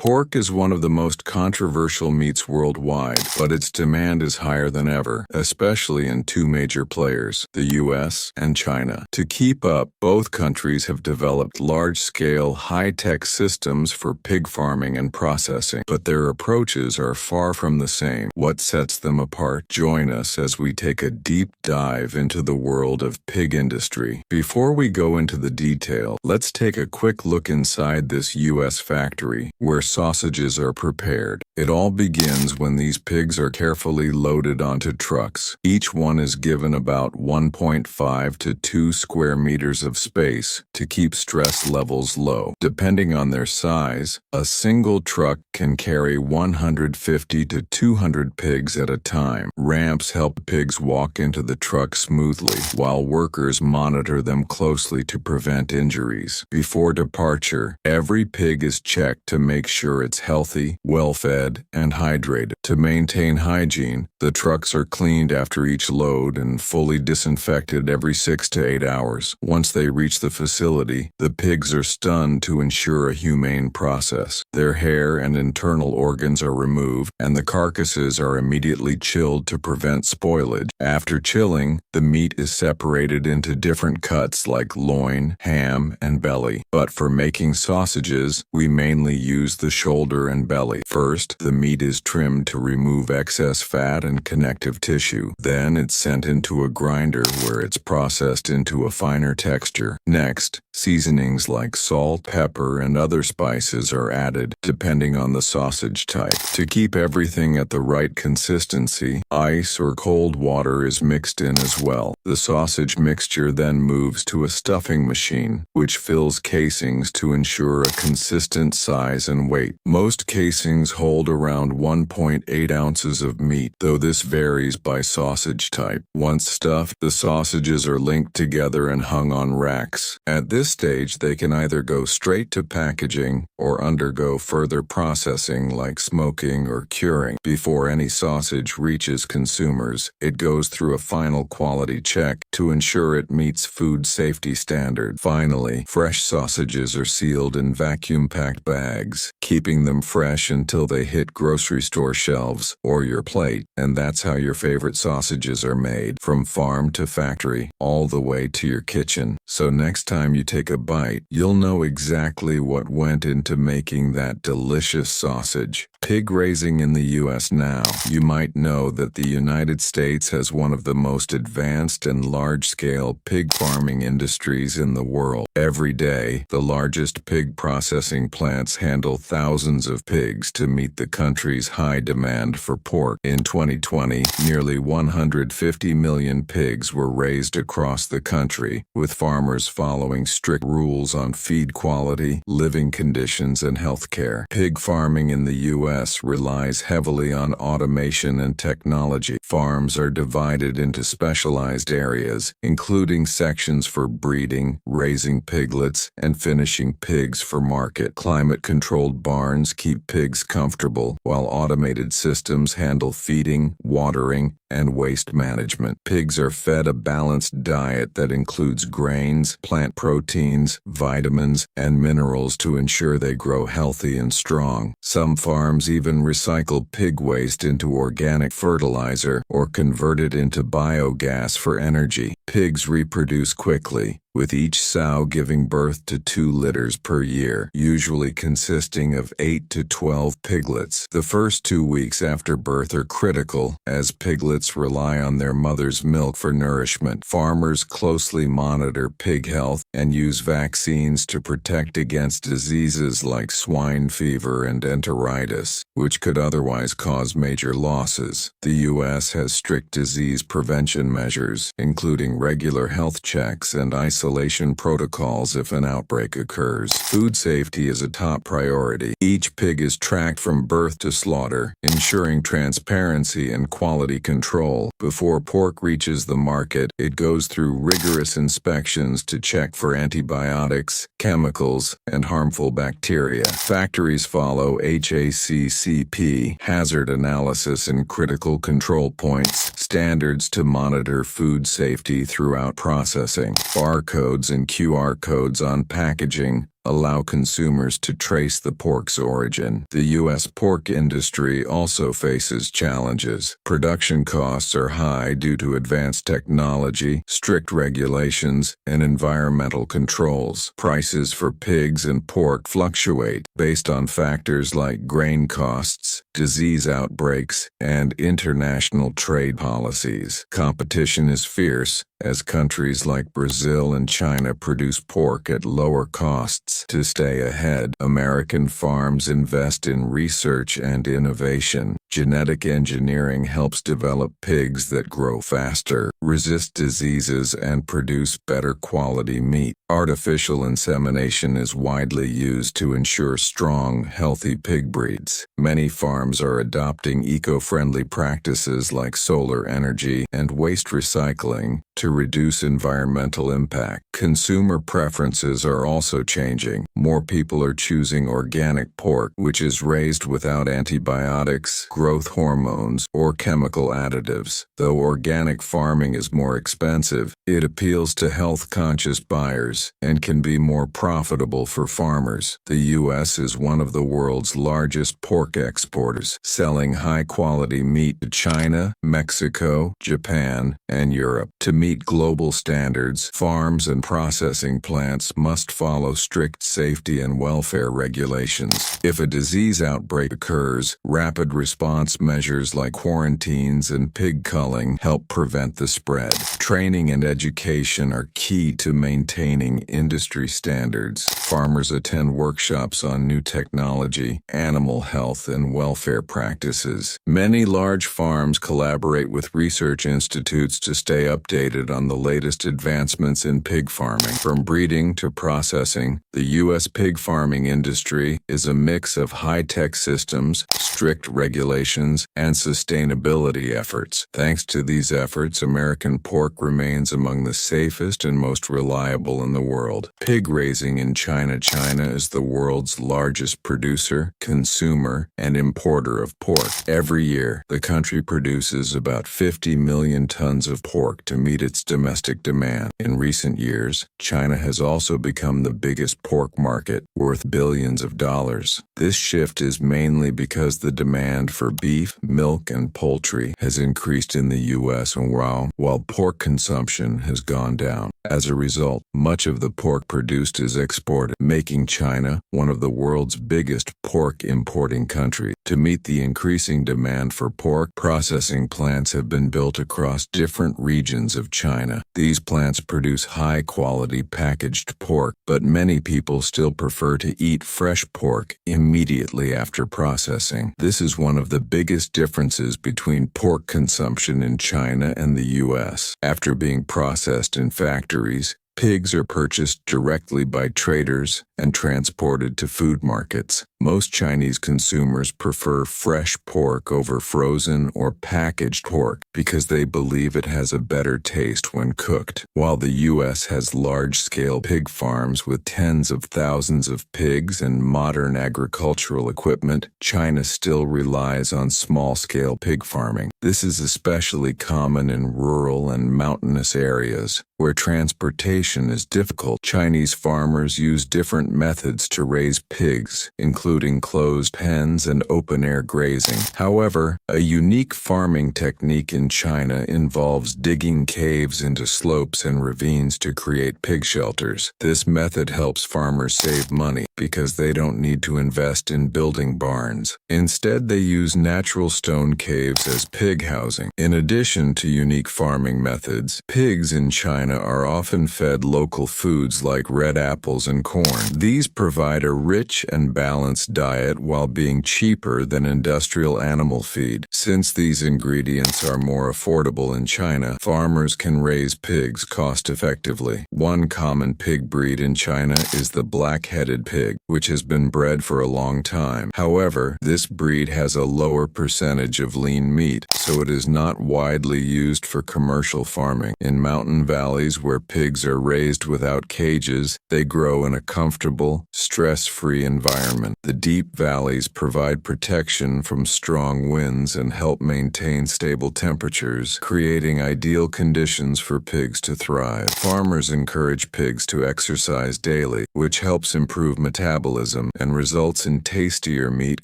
Pork is one of the most controversial meats worldwide, but its demand is higher than ever, especially in two major players, the US and China. To keep up, both countries have developed large-scale, high-tech systems for pig farming and processing, but their approaches are far from the same. What sets them apart? Join us as we take a deep dive into the world of pig industry. Before we go into the detail, let's take a quick look inside this US factory, where sausages are prepared. It all begins when these pigs are carefully loaded onto trucks. Each one is given about 1.5 to 2 square meters of space to keep stress levels low. Depending on their size, a single truck can carry 150 to 200 pigs at a time. Ramps help pigs walk into the truck smoothly, while workers monitor them closely to prevent injuries. Before departure, every pig is checked to make sure it's healthy, well-fed, and hydrated. To maintain hygiene, the trucks are cleaned after each load and fully disinfected every 6 to 8 hours. Once they reach the facility, the pigs are stunned to ensure a humane process. Their hair and internal organs are removed, and the carcasses are immediately chilled to prevent spoilage. After chilling, the meat is separated into different cuts like loin, ham, and belly. But for making sausages, we mainly use the shoulder and belly. First, the meat is trimmed to remove excess fat and connective tissue. Then it's sent into a grinder where it's processed into a finer texture. Next, seasonings like salt, pepper, and other spices are added, depending on the sausage type. To keep everything at the right consistency, ice or cold water is mixed in as well. The sausage mixture then moves to a stuffing machine, which fills casings to ensure a consistent size and weight. Most casings hold around 1.8 ounces of meat, though this varies by sausage type. Once stuffed, the sausages are linked together and hung on racks. At this stage, they can either go straight to packaging or undergo further processing like smoking or curing. Before any sausage reaches consumers, it goes through a final quality check to ensure it meets food safety standards. Finally, fresh sausages are sealed in vacuum-packed bags, keeping them fresh until they hit grocery store shelves or your plate. And that's how your favorite sausages are made, from farm to factory, all the way to your kitchen. So next time you take a bite, you'll know exactly what went into making that delicious sausage. Pig raising in the US now. You might know that the United States has one of the most advanced and large-scale pig farming industries in the world. Every day, the largest pig processing plants handle thousands of pigs to meet the country's high demand for pork. In 2020, nearly 150 million pigs were raised across the country, with farmers following strict rules on feed quality, living conditions, and health care. Pig farming in the U.S. relies heavily on automation and technology. Farms are divided into specialized areas, including sections for breeding, raising piglets, and finishing pigs for market. Climate-controlled barns keep pigs comfortable, while automated systems handle feeding, watering, and waste management. Pigs are fed a balanced diet that includes grains, plant proteins, vitamins, and minerals to ensure they grow healthy and strong. Some farms even recycle pig waste into organic fertilizer or convert it into biogas for energy. Pigs reproduce quickly, with each sow giving birth to 2 litters per year, usually consisting of 8 to 12 piglets. The first 2 weeks after birth are critical, as piglets rely on their mother's milk for nourishment. Farmers closely monitor pig health and use vaccines to protect against diseases like swine fever and enteritis, which could otherwise cause major losses. The U.S. has strict disease prevention measures, including regular health checks and isolation protocols if an outbreak occurs. Food safety is a top priority. Each pig is tracked from birth to slaughter, ensuring transparency and quality control. Before pork reaches the market, it goes through rigorous inspections to check for antibiotics, chemicals, and harmful bacteria. Factories follow HACCP, hazard analysis and critical control points, standards to monitor food safety throughout processing. Barcodes and QR codes on packaging, allow consumers to trace the pork's origin. The U.S. pork industry also faces challenges. Production costs are high due to advanced technology, strict regulations, and environmental controls. Prices for pigs and pork fluctuate based on factors like grain costs, disease outbreaks, and international trade policies. Competition is fierce, as countries like Brazil and China produce pork at lower costs. To stay ahead, American farms invest in research and innovation. Genetic engineering helps develop pigs that grow faster, resist diseases, and produce better quality meat. Artificial insemination is widely used to ensure strong, healthy pig breeds. Many farms are adopting eco-friendly practices like solar energy and waste recycling to reduce environmental impact. Consumer preferences are also changing. More people are choosing organic pork, which is raised without antibiotics, growth hormones, or chemical additives. Though organic farming is more expensive, it appeals to health-conscious buyers and can be more profitable for farmers. The U.S. is one of the world's largest pork exporters, selling high-quality meat to China, Mexico, Japan, and Europe. To meet global standards, farms and processing plants must follow strict safety and welfare regulations. If a disease outbreak occurs, rapid response measures like quarantines and pig culling help prevent the spread. Training and education are key to maintaining industry standards. Farmers attend workshops on new technology, animal health, and welfare practices. Many large farms collaborate with research institutes to stay updated on the latest advancements in pig farming. From breeding to processing, the U.S. pig farming industry is a mix of high-tech systems, strict regulations, and sustainability efforts. Thanks to these efforts, American pork remains among the safest and most reliable in the world. Pig raising in China. China is the world's largest producer, consumer, and importer of pork. Every year, the country produces about 50 million tons of pork to meet its domestic demand. In recent years, China has also become the biggest pork market, worth billions of dollars. This shift is mainly because the demand for beef, milk, and poultry has increased in the U.S. while pork consumption has gone down. As a result, much of the pork produced is exported, making China one of the world's biggest pork importing countries. To meet the increasing demand for pork, processing plants have been built across different regions of China. These plants produce high-quality packaged pork, but many people still prefer to eat fresh pork immediately after processing. This is one of the biggest differences between pork consumption in China and the U.S. After being processed in factories, pigs are purchased directly by traders and transported to food markets. Most Chinese consumers prefer fresh pork over frozen or packaged pork because they believe it has a better taste when cooked. While the U.S. has large-scale pig farms with tens of thousands of pigs and modern agricultural equipment, China still relies on small-scale pig farming. This is especially common in rural and mountainous areas where transportation is difficult. Chinese farmers use different methods to raise pigs, including closed pens and open-air grazing. However, a unique farming technique in China involves digging caves into slopes and ravines to create pig shelters. This method helps farmers save money because they don't need to invest in building barns. Instead, they use natural stone caves as pig housing. In addition to unique farming methods, pigs in China are often fed local foods like red apples and corn. These provide a rich and balanced diet while being cheaper than industrial animal feed. Since these ingredients are more affordable in China, farmers can raise pigs cost-effectively. One common pig breed in China is the black-headed pig, which has been bred for a long time. However, this breed has a lower percentage of lean meat, so it is not widely used for commercial farming. In mountain valleys where pigs are raised without cages, they grow in a comfortable comfortable, stress-free environment. The deep valleys provide protection from strong winds and help maintain stable temperatures, creating ideal conditions for pigs to thrive. Farmers encourage pigs to exercise daily, which helps improve metabolism and results in tastier meat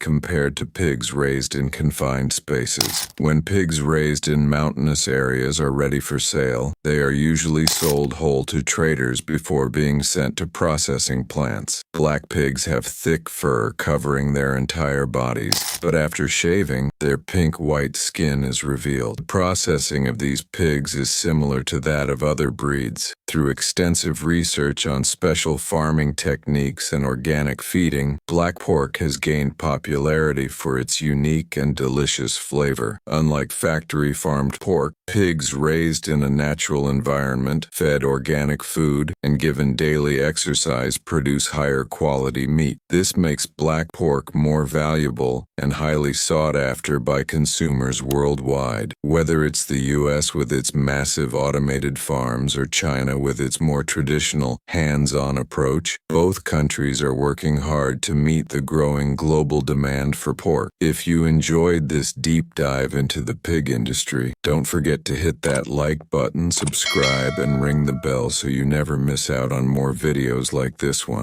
compared to pigs raised in confined spaces. When pigs raised in mountainous areas are ready for sale, they are usually sold whole to traders before being sent to processing plants. Black pigs have thick fur covering their entire bodies, but after shaving, their pink-white skin is revealed. The processing of these pigs is similar to that of other breeds. Through extensive research on special farming techniques and organic feeding, black pork has gained popularity for its unique and delicious flavor. Unlike factory-farmed pork, pigs raised in a natural environment, fed organic food, and given daily exercise produce higher quality meat. This makes black pork more valuable and highly sought after by consumers worldwide. Whether it's the U.S. with its massive automated farms or China with its more traditional, hands-on approach, both countries are working hard to meet the growing global demand for pork. If you enjoyed this deep dive into the pig industry, don't forget to hit that like button, subscribe, and ring the bell so you never miss out on more videos like this one.